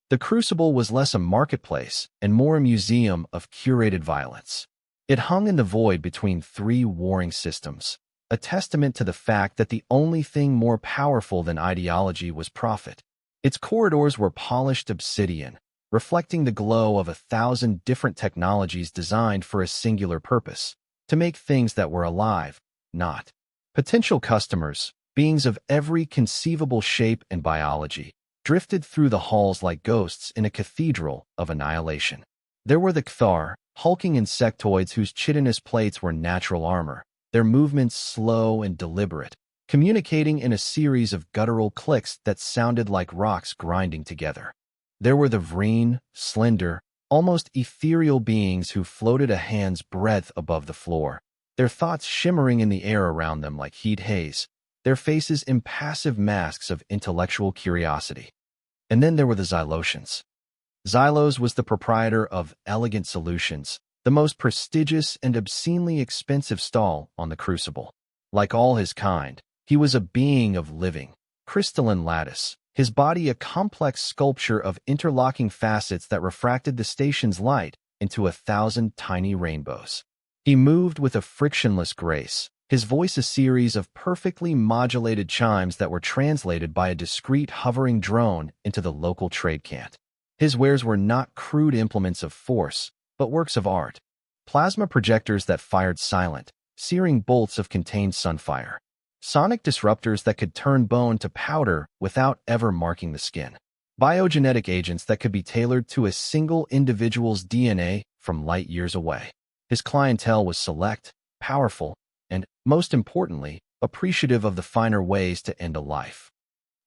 The Crucible was less a marketplace and more a museum of curated violence. It hung in the void between three warring systems, a testament to the fact that the only thing more powerful than ideology was profit. Its corridors were polished obsidian, reflecting the glow of 1,000 different technologies designed for a singular purpose, to make things that were alive, not. Potential customers, beings of every conceivable shape and biology, drifted through the halls like ghosts in a cathedral of annihilation. There were the Cthar, hulking insectoids whose chitinous plates were natural armor, their movements slow and deliberate, communicating in a series of guttural clicks that sounded like rocks grinding together. There were the Vreen, slender, almost ethereal beings who floated a hand's breadth above the floor, their thoughts shimmering in the air around them like heat haze, their faces impassive masks of intellectual curiosity. And then there were the Xylotians. Xylos was the proprietor of Elegant Solutions, the most prestigious and obscenely expensive stall on the Crucible. Like all his kind, he was a being of living, crystalline lattice, his body a complex sculpture of interlocking facets that refracted the station's light into 1,000 tiny rainbows. He moved with a frictionless grace, his voice a series of perfectly modulated chimes that were translated by a discreet hovering drone into the local trade cant. His wares were not crude implements of force, but works of art. Plasma projectors that fired silent, searing bolts of contained sunfire. Sonic disruptors that could turn bone to powder without ever marking the skin. Biogenetic agents that could be tailored to a single individual's DNA from light years away. His clientele was select, powerful, and, most importantly, appreciative of the finer ways to end a life.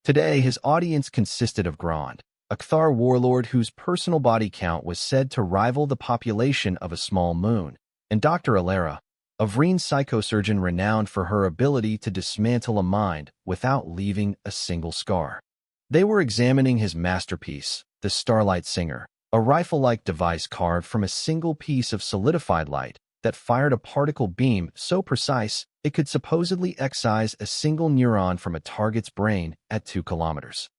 Today, his audience consisted of Grand, a Cthar warlord whose personal body count was said to rival the population of a small moon, and Dr. Alara, a Vreen psychosurgeon renowned for her ability to dismantle a mind without leaving a single scar. They were examining his masterpiece, the Starlight Singer, a rifle-like device carved from a single piece of solidified light that fired a particle beam so precise it could supposedly excise a single neuron from a target's brain at 2 kilometers.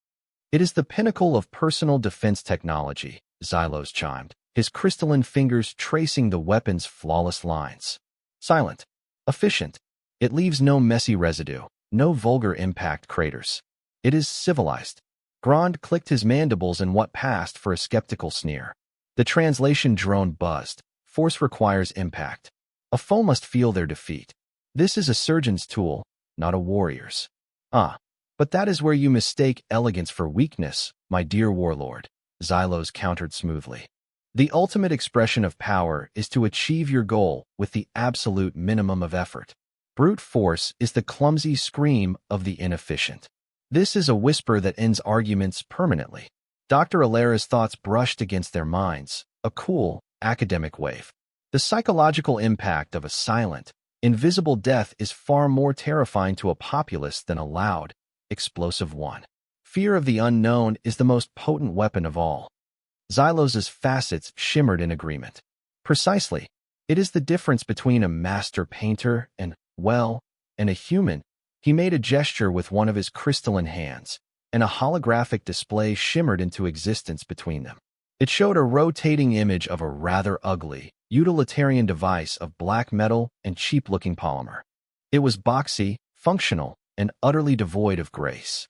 "It is the pinnacle of personal defense technology," Xylos chimed, his crystalline fingers tracing the weapon's flawless lines. "Silent. Efficient. It leaves no messy residue, no vulgar impact craters. It is civilized." Grand clicked his mandibles in what passed for a skeptical sneer. The translation drone buzzed. "Force requires impact. A foe must feel their defeat. This is a surgeon's tool, not a warrior's." "Ah, but that is where you mistake elegance for weakness, my dear warlord," Xylos countered smoothly. "The ultimate expression of power is to achieve your goal with the absolute minimum of effort. Brute force is the clumsy scream of the inefficient. This is a whisper that ends arguments permanently." Dr. Alara's thoughts brushed against their minds, a cool, academic wave. The psychological impact of a silent, invisible death is far more terrifying to a populace than a loud, explosive one. Fear of the unknown is the most potent weapon of all. Xylos's facets shimmered in agreement. "Precisely. It is the difference between a master painter and, well, and a human." He made a gesture with one of his crystalline hands, and a holographic display shimmered into existence between them. It showed a rotating image of a rather ugly, utilitarian device of black metal and cheap-looking polymer. It was boxy, functional, and utterly devoid of grace.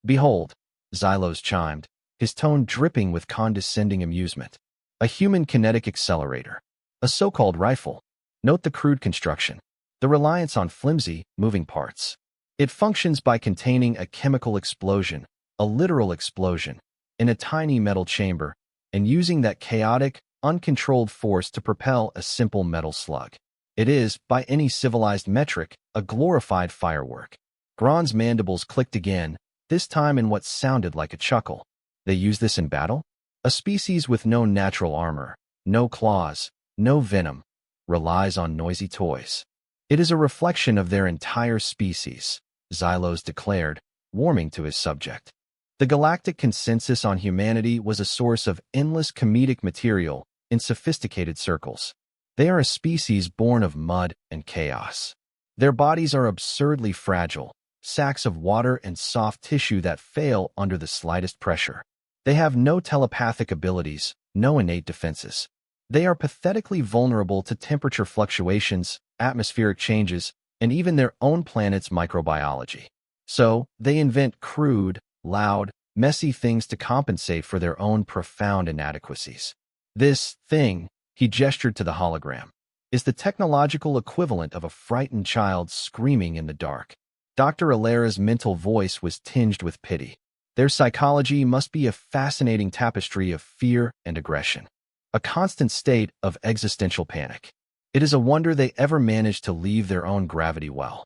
"Behold," Xylos chimed, his tone dripping with condescending amusement. "A human kinetic accelerator. A so-called rifle. Note the crude construction, the reliance on flimsy, moving parts. It functions by containing a chemical explosion, a literal explosion, in a tiny metal chamber, and using that chaotic, uncontrolled force to propel a simple metal slug. It is, by any civilized metric, a glorified firework." Grand's mandibles clicked again, this time in what sounded like a chuckle. "They use this in battle? A species with no natural armor, no claws, no venom, relies on noisy toys. It is a reflection of their entire species," Xylos declared, warming to his subject. The galactic consensus on humanity was a source of endless comedic material in sophisticated circles. They are a species born of mud and chaos. Their bodies are absurdly fragile, sacks of water and soft tissue that fail under the slightest pressure. They have no telepathic abilities, no innate defenses. They are pathetically vulnerable to temperature fluctuations, atmospheric changes, and even their own planet's microbiology. So, they invent crude, loud, messy things to compensate for their own profound inadequacies. This thing, he gestured to the hologram, is the technological equivalent of a frightened child screaming in the dark. Dr. Alera's mental voice was tinged with pity. Their psychology must be a fascinating tapestry of fear and aggression, a constant state of existential panic. It is a wonder they ever managed to leave their own gravity well.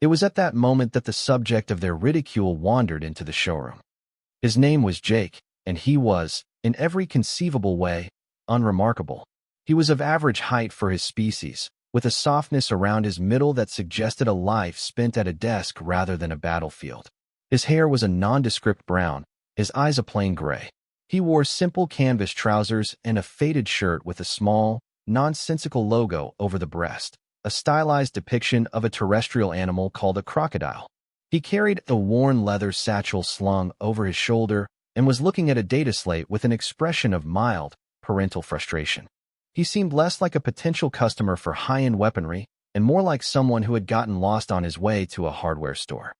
It was at that moment that the subject of their ridicule wandered into the showroom. His name was Jake, and he was, in every conceivable way, unremarkable. He was of average height for his species, with a softness around his middle that suggested a life spent at a desk rather than a battlefield. His hair was a nondescript brown, his eyes a plain gray. He wore simple canvas trousers and a faded shirt with a small, nonsensical logo over the breast, a stylized depiction of a terrestrial animal called a crocodile. He carried a worn leather satchel slung over his shoulder and was looking at a data slate with an expression of mild, parental frustration. He seemed less like a potential customer for high-end weaponry and more like someone who had gotten lost on his way to a hardware store.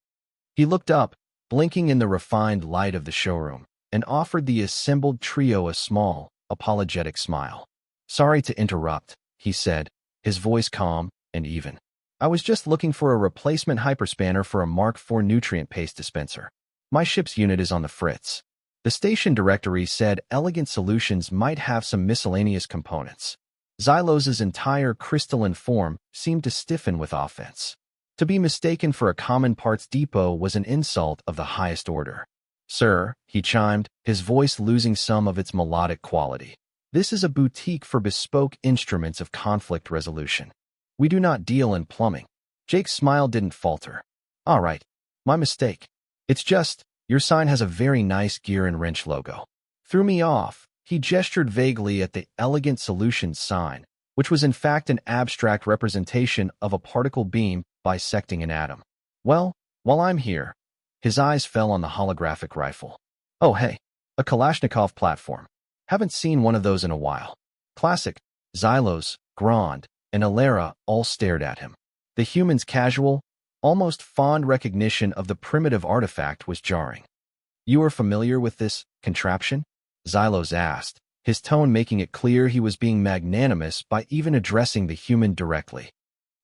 He looked up, blinking in the refined light of the showroom, and offered the assembled trio a small, apologetic smile. "Sorry to interrupt," he said, his voice calm and even. "I was just looking for a replacement hyperspanner for a Mark IV nutrient paste dispenser. My ship's unit is on the fritz." The station directory said Elegant Solutions might have some miscellaneous components. Xylos's entire crystalline form seemed to stiffen with offense. To be mistaken for a common parts depot was an insult of the highest order. "Sir," he chimed, his voice losing some of its melodic quality, "this is a boutique for bespoke instruments of conflict resolution. We do not deal in plumbing." Jake's smile didn't falter. "All right, my mistake. It's just, your sign has a very nice gear and wrench logo." Threw me off. He gestured vaguely at the Elegant Solutions sign, which was in fact an abstract representation of a particle beam bisecting an atom. "Well, while I'm here." His eyes fell on the holographic rifle. "Oh hey, a Kalashnikov platform. Haven't seen one of those in a while." Classic. Xylos, Grand, and Alera all stared at him. The human's casual, almost fond recognition of the primitive artifact was jarring. "You are familiar with this contraption?" Xylos asked, his tone making it clear he was being magnanimous by even addressing the human directly.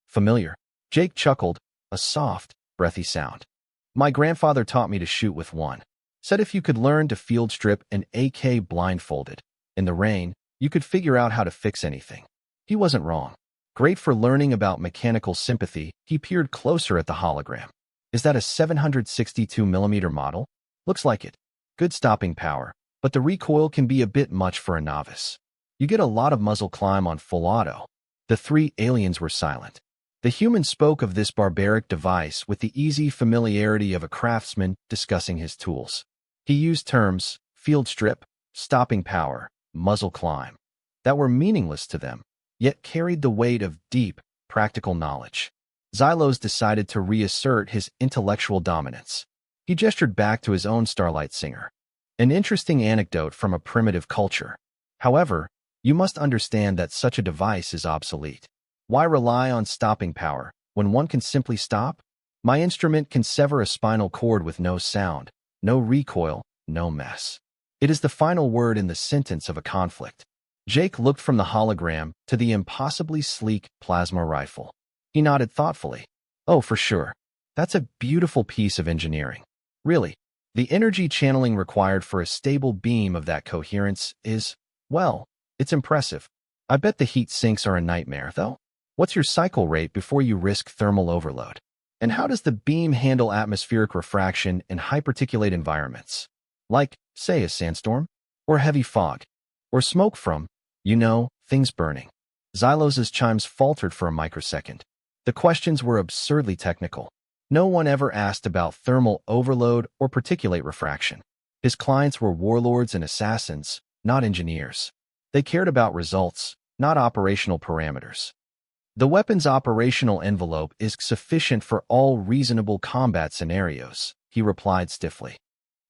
"Familiar?" Jake chuckled, a soft, breathy sound. "My grandfather taught me to shoot with one. Said if you could learn to field strip an AK blindfolded, in the rain, you could figure out how to fix anything." He wasn't wrong. Great for learning about mechanical sympathy, he peered closer at the hologram. "Is that a 762mm model?" "Looks like it. Good stopping power, but the recoil can be a bit much for a novice. You get a lot of muzzle climb on full auto." The three aliens were silent. The human spoke of this barbaric device with the easy familiarity of a craftsman discussing his tools. He used terms, field strip, stopping power, muzzle climb, that were meaningless to them, yet carried the weight of deep, practical knowledge. Xylos decided to reassert his intellectual dominance. He gestured back to his own Starlight Singer. "An interesting anecdote from a primitive culture. However, you must understand that such a device is obsolete. Why rely on stopping power when one can simply stop? My instrument can sever a spinal cord with no sound, no recoil, no mess. It is the final word in the sentence of a conflict." Jake looked from the hologram to the impossibly sleek plasma rifle. He nodded thoughtfully. "Oh, for sure. That's a beautiful piece of engineering. Really, the energy channeling required for a stable beam of that coherence is, well, it's impressive. I bet the heat sinks are a nightmare, though. What's your cycle rate before you risk thermal overload? And how does the beam handle atmospheric refraction in hyperticulate environments? Like, say, a sandstorm? Or heavy fog? Or smoke from, things burning?" Xylos's chimes faltered for a microsecond. The questions were absurdly technical. No one ever asked about thermal overload or particulate refraction. His clients were warlords and assassins, not engineers. They cared about results, not operational parameters. "The weapon's operational envelope is sufficient for all reasonable combat scenarios," he replied stiffly.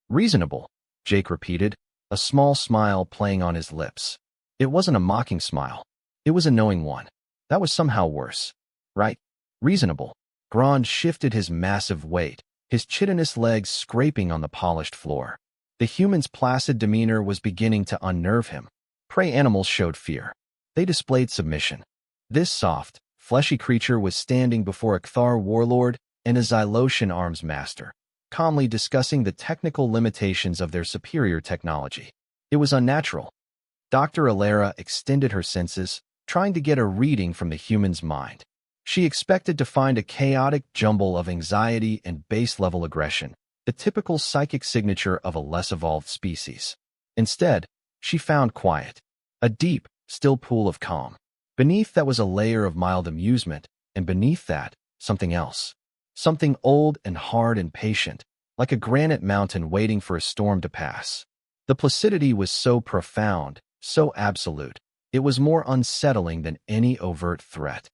"Reasonable," Jake repeated, a small smile playing on his lips. It wasn't a mocking smile. It was a knowing one. That was somehow worse. Right? Reasonable. Grand shifted his massive weight, his chitinous legs scraping on the polished floor. The human's placid demeanor was beginning to unnerve him. Prey animals showed fear. They displayed submission. This soft, fleshy creature was standing before a Kthar warlord and a Xylosian arms master, calmly discussing the technical limitations of their superior technology. It was unnatural. Dr. Alera extended her senses, trying to get a reading from the human's mind. She expected to find a chaotic jumble of anxiety and base-level aggression, the typical psychic signature of a less evolved species. Instead, she found quiet, a deep, still pool of calm. Beneath that was a layer of mild amusement, and beneath that, something else. Something old and hard and patient, like a granite mountain waiting for a storm to pass. The placidity was so profound, so absolute, it was more unsettling than any overt threat.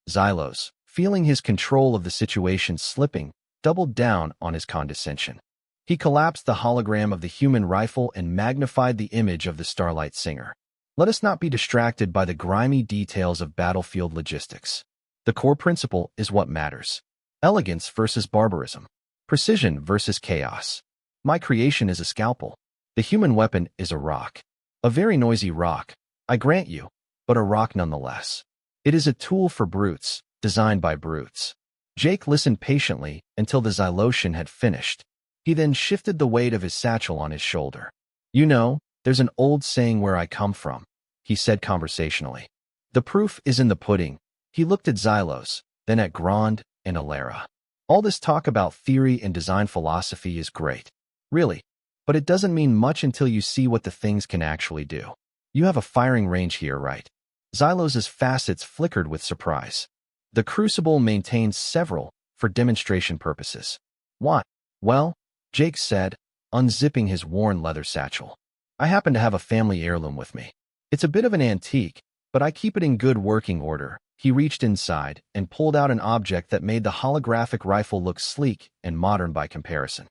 Xylos, feeling his control of the situation slipping, doubled down on his condescension. He collapsed the hologram of the human rifle and magnified the image of the Starlight Singer. Let us not be distracted by the grimy details of battlefield logistics. The core principle is what matters. Elegance versus barbarism. Precision versus chaos. My creation is a scalpel. The human weapon is a rock. A very noisy rock, I grant you, but a rock nonetheless. It is a tool for brutes, designed by brutes. Jake listened patiently until the Xylosian had finished. He then shifted the weight of his satchel on his shoulder. You know, there's an old saying where I come from, he said conversationally. The proof is in the pudding. He looked at Xylos, then at Grand and Alera. All this talk about theory and design philosophy is great. Really. But it doesn't mean much until you see what the things can actually do. You have a firing range here, right? Xylos's facets flickered with surprise. The crucible maintains several, for demonstration purposes. What? Well, Jake said, unzipping his worn leather satchel. I happen to have a family heirloom with me. It's a bit of an antique, but I keep it in good working order. He reached inside and pulled out an object that made the holographic rifle look sleek and modern by comparison.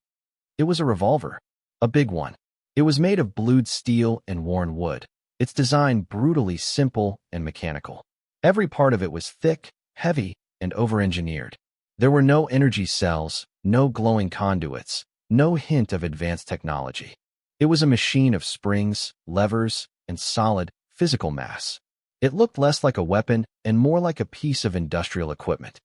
It was a revolver. A big one. It was made of blued steel and worn wood. Its design brutally simple and mechanical. Every part of it was thick, heavy, and over-engineered. There were no energy cells, no glowing conduits, no hint of advanced technology. It was a machine of springs, levers, and solid, physical mass. It looked less like a weapon and more like a piece of industrial equipment.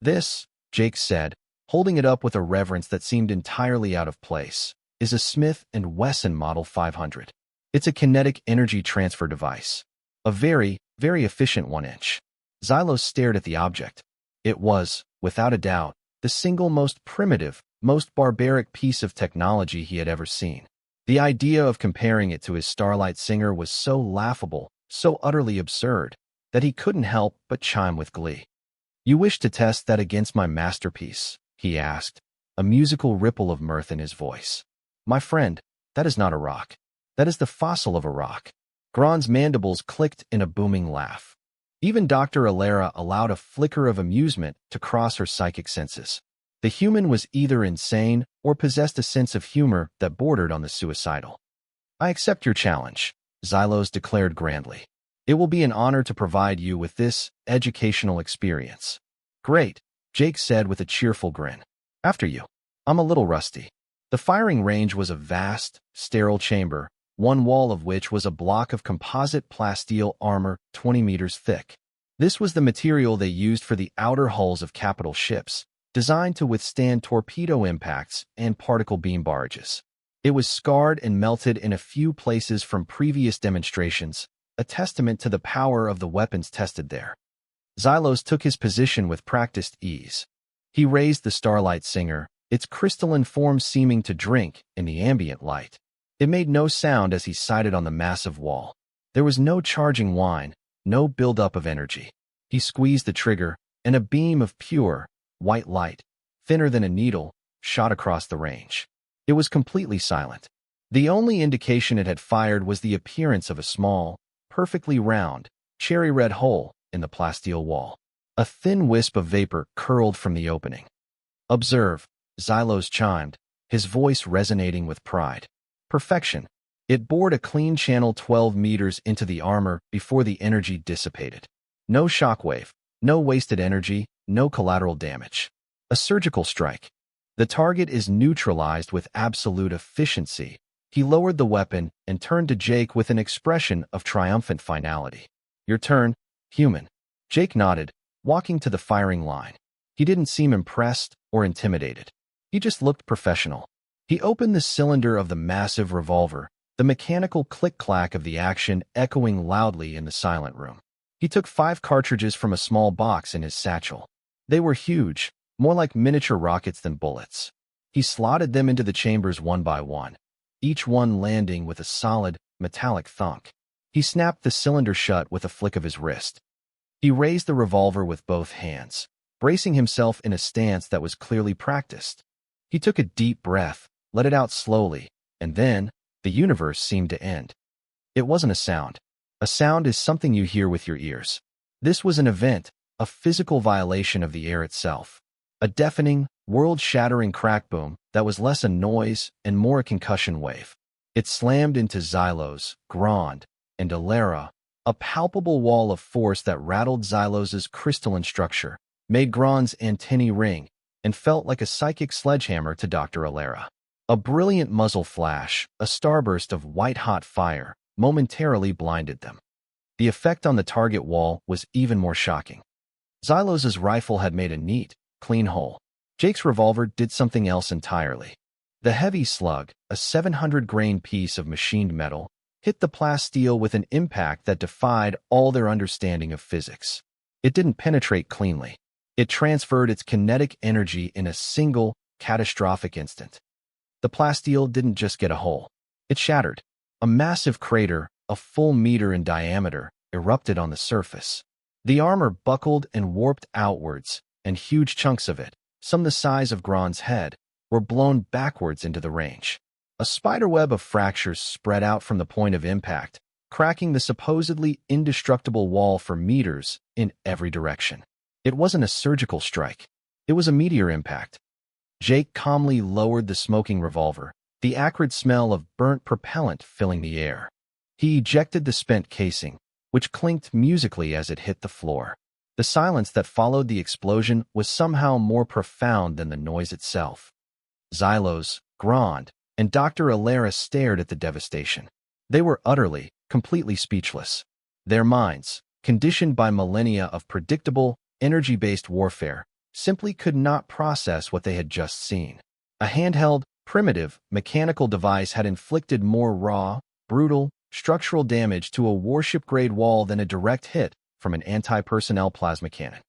This, Jake said, holding it up with a reverence that seemed entirely out of place, is a Smith & Wesson Model 500. It's a kinetic energy transfer device. A very, very efficient 1-inch. Xylos stared at the object. It was, without a doubt, the single most primitive, most barbaric piece of technology he had ever seen. The idea of comparing it to his Starlight Singer was so laughable, so utterly absurd, that he couldn't help but chime with glee. You wish to test that against my masterpiece? He asked, a musical ripple of mirth in his voice. My friend, that is not a rock. That is the fossil of a rock. Grand's mandibles clicked in a booming laugh. Even Dr. Alera allowed a flicker of amusement to cross her psychic senses. The human was either insane or possessed a sense of humor that bordered on the suicidal. I accept your challenge, Xylos declared grandly. It will be an honor to provide you with this educational experience. Great, Jake said with a cheerful grin. After you. I'm a little rusty. The firing range was a vast, sterile chamber, one wall of which was a block of composite plasteel armor 20 meters thick. This was the material they used for the outer hulls of capital ships, designed to withstand torpedo impacts and particle beam barrages. It was scarred and melted in a few places from previous demonstrations, a testament to the power of the weapons tested there. Xylos took his position with practiced ease. He raised the Starlight Singer, its crystalline form seeming to drink in the ambient light. It made no sound as he sighted on the massive wall. There was no charging whine, no buildup of energy. He squeezed the trigger, and a beam of pure, white light, thinner than a needle, shot across the range. It was completely silent. The only indication it had fired was the appearance of a small, perfectly round, cherry-red hole in the plasteel wall. A thin wisp of vapor curled from the opening. Observe, Xylos chimed, his voice resonating with pride. Perfection. It bored a clean channel 12 meters into the armor before the energy dissipated. No shockwave, no wasted energy, no collateral damage. A surgical strike. The target is neutralized with absolute efficiency. He lowered the weapon and turned to Jake with an expression of triumphant finality. Your turn, human. Jake nodded, walking to the firing line. He didn't seem impressed or intimidated. He just looked professional. He opened the cylinder of the massive revolver, the mechanical click-clack of the action echoing loudly in the silent room. He took 5 cartridges from a small box in his satchel. They were huge, more like miniature rockets than bullets. He slotted them into the chambers one by one, each one landing with a solid, metallic thunk. He snapped the cylinder shut with a flick of his wrist. He raised the revolver with both hands, bracing himself in a stance that was clearly practiced. He took a deep breath, let it out slowly, and then the universe seemed to end. It wasn't a sound. A sound is something you hear with your ears. This was an event, a physical violation of the air itself. A deafening, world-shattering crack boom that was less a noise and more a concussion wave. It slammed into Xylos, Grand, and Alera, a palpable wall of force that rattled Xylos's crystalline structure, made Grand's antennae ring, and felt like a psychic sledgehammer to Dr. Alera. A brilliant muzzle flash, a starburst of white-hot fire, momentarily blinded them. The effect on the target wall was even more shocking. Xylos's rifle had made a neat, clean hole. Jake's revolver did something else entirely. The heavy slug, a 700-grain piece of machined metal, hit the plasteel with an impact that defied all their understanding of physics. It didn't penetrate cleanly. It transferred its kinetic energy in a single, catastrophic instant. The plasteel didn't just get a hole. It shattered. A massive crater, a full meter in diameter, erupted on the surface. The armor buckled and warped outwards, and huge chunks of it, some the size of Grand's head, were blown backwards into the range. A spiderweb of fractures spread out from the point of impact, cracking the supposedly indestructible wall for meters in every direction. It wasn't a surgical strike. It was a meteor impact. Jake calmly lowered the smoking revolver, the acrid smell of burnt propellant filling the air. He ejected the spent casing, which clinked musically as it hit the floor. The silence that followed the explosion was somehow more profound than the noise itself. Xylos, Grand, and Dr. Alera stared at the devastation. They were utterly, completely speechless. Their minds, conditioned by millennia of predictable, energy-based warfare, simply could not process what they had just seen. A handheld, primitive, mechanical device had inflicted more raw, brutal, structural damage to a warship-grade wall than a direct hit from an anti-personnel plasma cannon.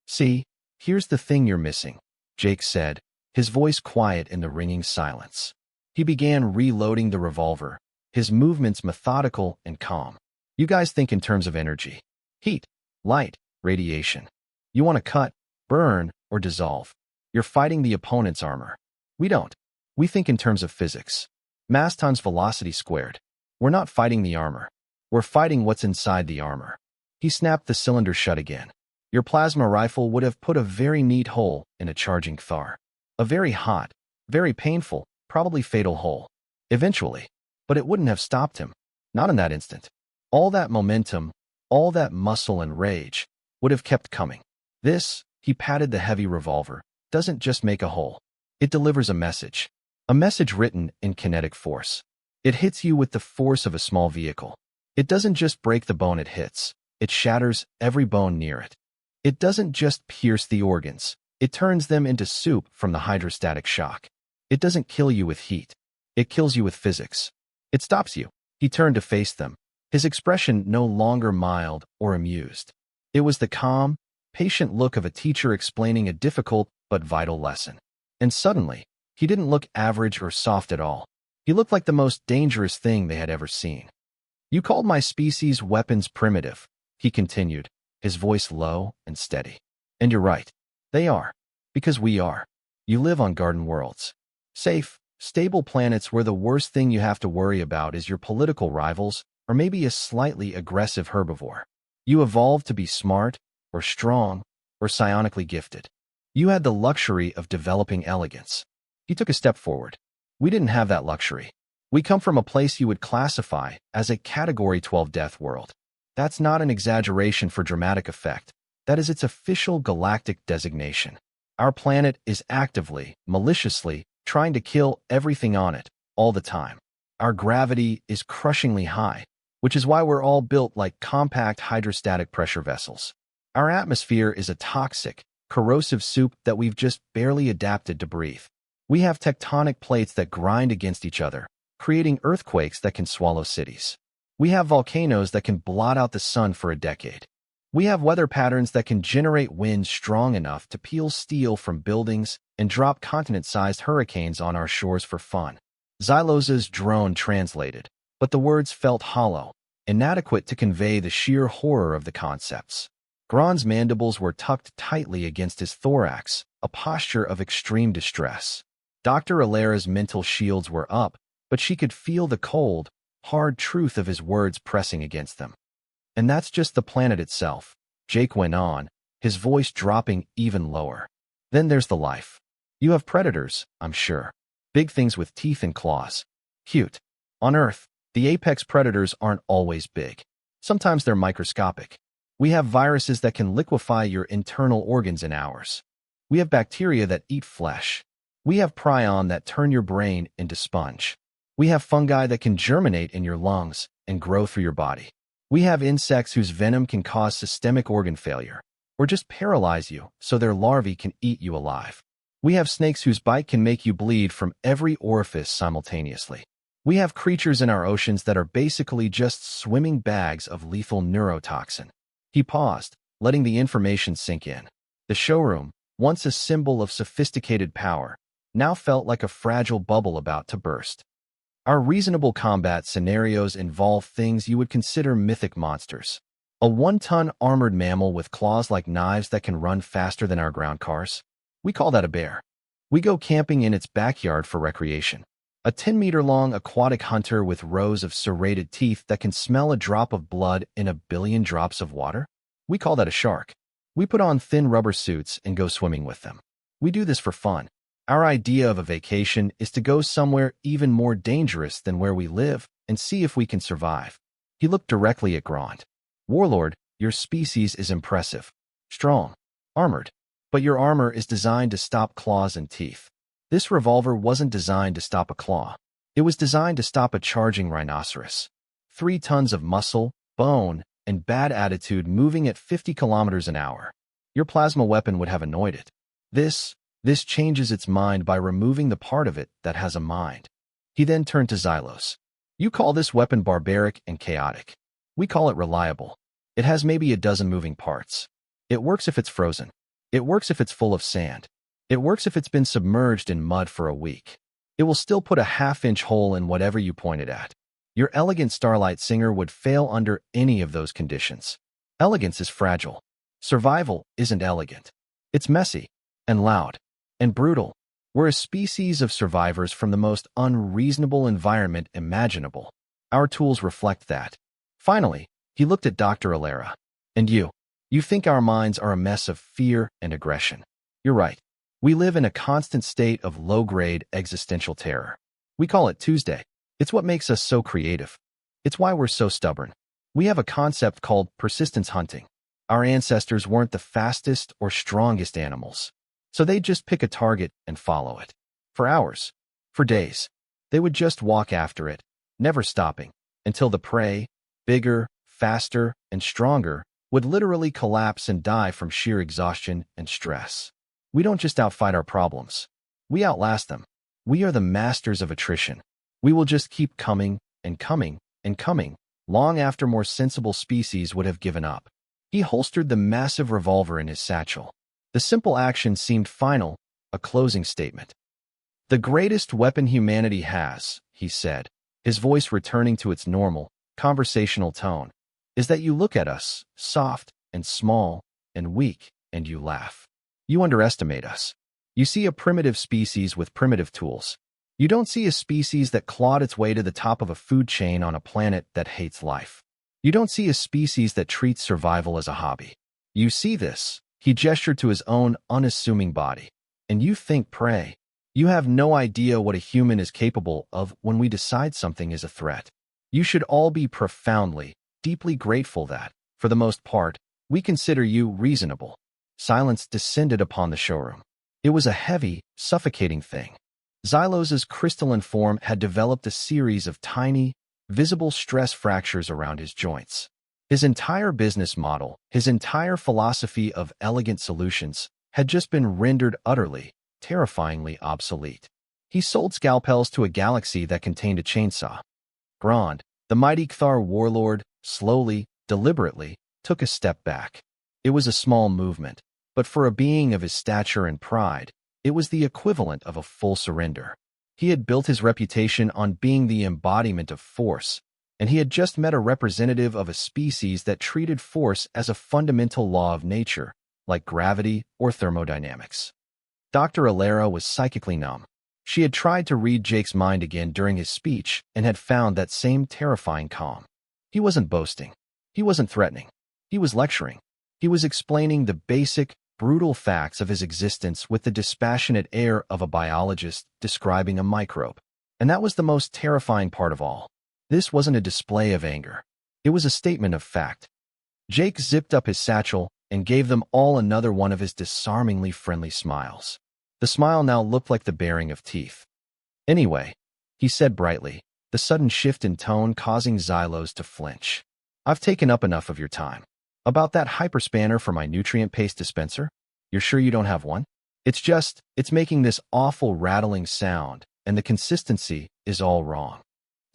See, here's the thing you're missing, Jake said, his voice quiet in the ringing silence. He began reloading the revolver, his movements methodical and calm. You guys think in terms of energy. Heat, light, radiation. You want to cut, burn, or dissolve. You're fighting the opponent's armor. We don't. We think in terms of physics. Mass times velocity squared. We're not fighting the armor. We're fighting what's inside the armor. He snapped the cylinder shut again. Your plasma rifle would have put a very neat hole in a charging Thar. A very hot, very painful, probably fatal hole. Eventually. But it wouldn't have stopped him. Not in that instant. All that momentum, all that muscle and rage, would have kept coming. This, he patted the heavy revolver, doesn't just make a hole. It delivers a message. A message written in kinetic force. It hits you with the force of a small vehicle. It doesn't just break the bone it hits. It shatters every bone near it. It doesn't just pierce the organs. It turns them into soup from the hydrostatic shock. It doesn't kill you with heat. It kills you with physics. It stops you. He turned to face them, his expression no longer mild or amused. It was the calm, patient look of a teacher explaining a difficult but vital lesson. And suddenly, he didn't look average or soft at all. He looked like the most dangerous thing they had ever seen. You called my species' weapons primitive, he continued, his voice low and steady. And you're right. They are. Because we are. You live on garden worlds. Safe, stable planets where the worst thing you have to worry about is your political rivals or maybe a slightly aggressive herbivore. You evolved to be smart, or strong, or psionically gifted. You had the luxury of developing elegance. He took a step forward. We didn't have that luxury. We come from a place you would classify as a Category 12 death world. That's not an exaggeration for dramatic effect. That is its official galactic designation. Our planet is actively, maliciously, trying to kill everything on it, all the time. Our gravity is crushingly high, which is why we're all built like compact hydrostatic pressure vessels. Our atmosphere is a toxic, corrosive soup that we've just barely adapted to breathe. We have tectonic plates that grind against each other, creating earthquakes that can swallow cities. We have volcanoes that can blot out the sun for a decade. We have weather patterns that can generate winds strong enough to peel steel from buildings and drop continent-sized hurricanes on our shores for fun. Xylosa's drone translated, but the words felt hollow, inadequate to convey the sheer horror of the concepts. Gron's mandibles were tucked tightly against his thorax, a posture of extreme distress. Dr. Alera's mental shields were up, but she could feel the cold, hard truth of his words pressing against them. And that's just the planet itself, Jake went on, his voice dropping even lower. Then there's the life. You have predators, I'm sure. Big things with teeth and claws. Cute. On Earth, the apex predators aren't always big. Sometimes they're microscopic. We have viruses that can liquefy your internal organs in hours. We have bacteria that eat flesh. We have prion that turn your brain into sponge. We have fungi that can germinate in your lungs and grow through your body. We have insects whose venom can cause systemic organ failure, or just paralyze you so their larvae can eat you alive. We have snakes whose bite can make you bleed from every orifice simultaneously. We have creatures in our oceans that are basically just swimming bags of lethal neurotoxin. He paused, letting the information sink in. The showroom, once a symbol of sophisticated power, now felt like a fragile bubble about to burst. Our reasonable combat scenarios involve things you would consider mythic monsters. A 1-ton armored mammal with claws like knives that can run faster than our ground cars. We call that a bear. We go camping in its backyard for recreation. A 10-meter-long aquatic hunter with rows of serrated teeth that can smell a drop of blood in a billion drops of water. We call that a shark. We put on thin rubber suits and go swimming with them. We do this for fun. Our idea of a vacation is to go somewhere even more dangerous than where we live and see if we can survive. He looked directly at Grant. Warlord, your species is impressive. Strong. Armored. But your armor is designed to stop claws and teeth. This revolver wasn't designed to stop a claw. It was designed to stop a charging rhinoceros. 3 tons of muscle, bone, and bad attitude moving at 50 kilometers an hour. Your plasma weapon would have annoyed it. This changes its mind by removing the part of it that has a mind. He then turned to Xylos. You call this weapon barbaric and chaotic. We call it reliable. It has maybe a dozen moving parts. It works if it's frozen. It works if it's full of sand. It works if it's been submerged in mud for a week. It will still put a half-inch hole in whatever you point it at. Your elegant Starlight Singer would fail under any of those conditions. Elegance is fragile. Survival isn't elegant. It's messy and loud and brutal. We're a species of survivors from the most unreasonable environment imaginable. Our tools reflect that. Finally, he looked at Dr. Alera. And you think our minds are a mess of fear and aggression. You're right. We live in a constant state of low-grade existential terror. We call it Tuesday. It's what makes us so creative. It's why we're so stubborn. We have a concept called persistence hunting. Our ancestors weren't the fastest or strongest animals. So they'd just pick a target and follow it. For hours. For days. They would just walk after it, never stopping, until the prey, bigger, faster, and stronger, would literally collapse and die from sheer exhaustion and stress. We don't just outfight our problems. We outlast them. We are the masters of attrition. We will just keep coming and coming and coming, long after more sensible species would have given up. He holstered the massive revolver in his satchel. The simple action seemed final, a closing statement. The greatest weapon humanity has, he said, his voice returning to its normal, conversational tone, is that you look at us, soft and small and weak, and you laugh. You underestimate us. You see a primitive species with primitive tools. You don't see a species that clawed its way to the top of a food chain on a planet that hates life. You don't see a species that treats survival as a hobby. You see this. He gestured to his own unassuming body. And you think prey. You have no idea what a human is capable of when we decide something is a threat. You should all be profoundly, deeply grateful that, for the most part, we consider you reasonable." Silence descended upon the showroom. It was a heavy, suffocating thing. Xylos's crystalline form had developed a series of tiny, visible stress fractures around his joints. His entire business model, his entire philosophy of elegant solutions, had just been rendered utterly, terrifyingly obsolete. He sold scalpels to a galaxy that contained a chainsaw. Grond, the mighty Kthar warlord, slowly, deliberately, took a step back. It was a small movement, but for a being of his stature and pride, it was the equivalent of a full surrender. He had built his reputation on being the embodiment of force, and he had just met a representative of a species that treated force as a fundamental law of nature, like gravity or thermodynamics. Dr. Alera was psychically numb. She had tried to read Jake's mind again during his speech and had found that same terrifying calm. He wasn't boasting. He wasn't threatening. He was lecturing. He was explaining the basic, brutal facts of his existence with the dispassionate air of a biologist describing a microbe. And that was the most terrifying part of all. This wasn't a display of anger. It was a statement of fact. Jake zipped up his satchel and gave them all another one of his disarmingly friendly smiles. The smile now looked like the baring of teeth. "Anyway," he said brightly, the sudden shift in tone causing Xylos to flinch. "I've taken up enough of your time. About that hyperspanner for my nutrient paste dispenser? You're sure you don't have one? It's making this awful rattling sound, and the consistency is all wrong."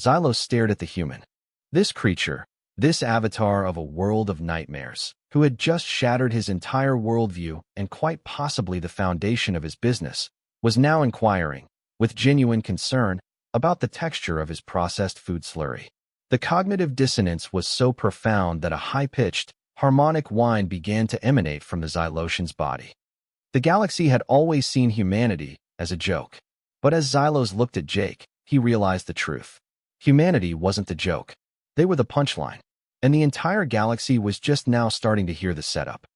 Xylos stared at the human. This creature, this avatar of a world of nightmares, who had just shattered his entire worldview and quite possibly the foundation of his business, was now inquiring, with genuine concern, about the texture of his processed food slurry. The cognitive dissonance was so profound that a high-pitched, harmonic whine began to emanate from the Xylosian's body. The galaxy had always seen humanity as a joke. But as Xylos looked at Jake, he realized the truth. Humanity wasn't the joke. They were the punchline. And the entire galaxy was just now starting to hear the setup.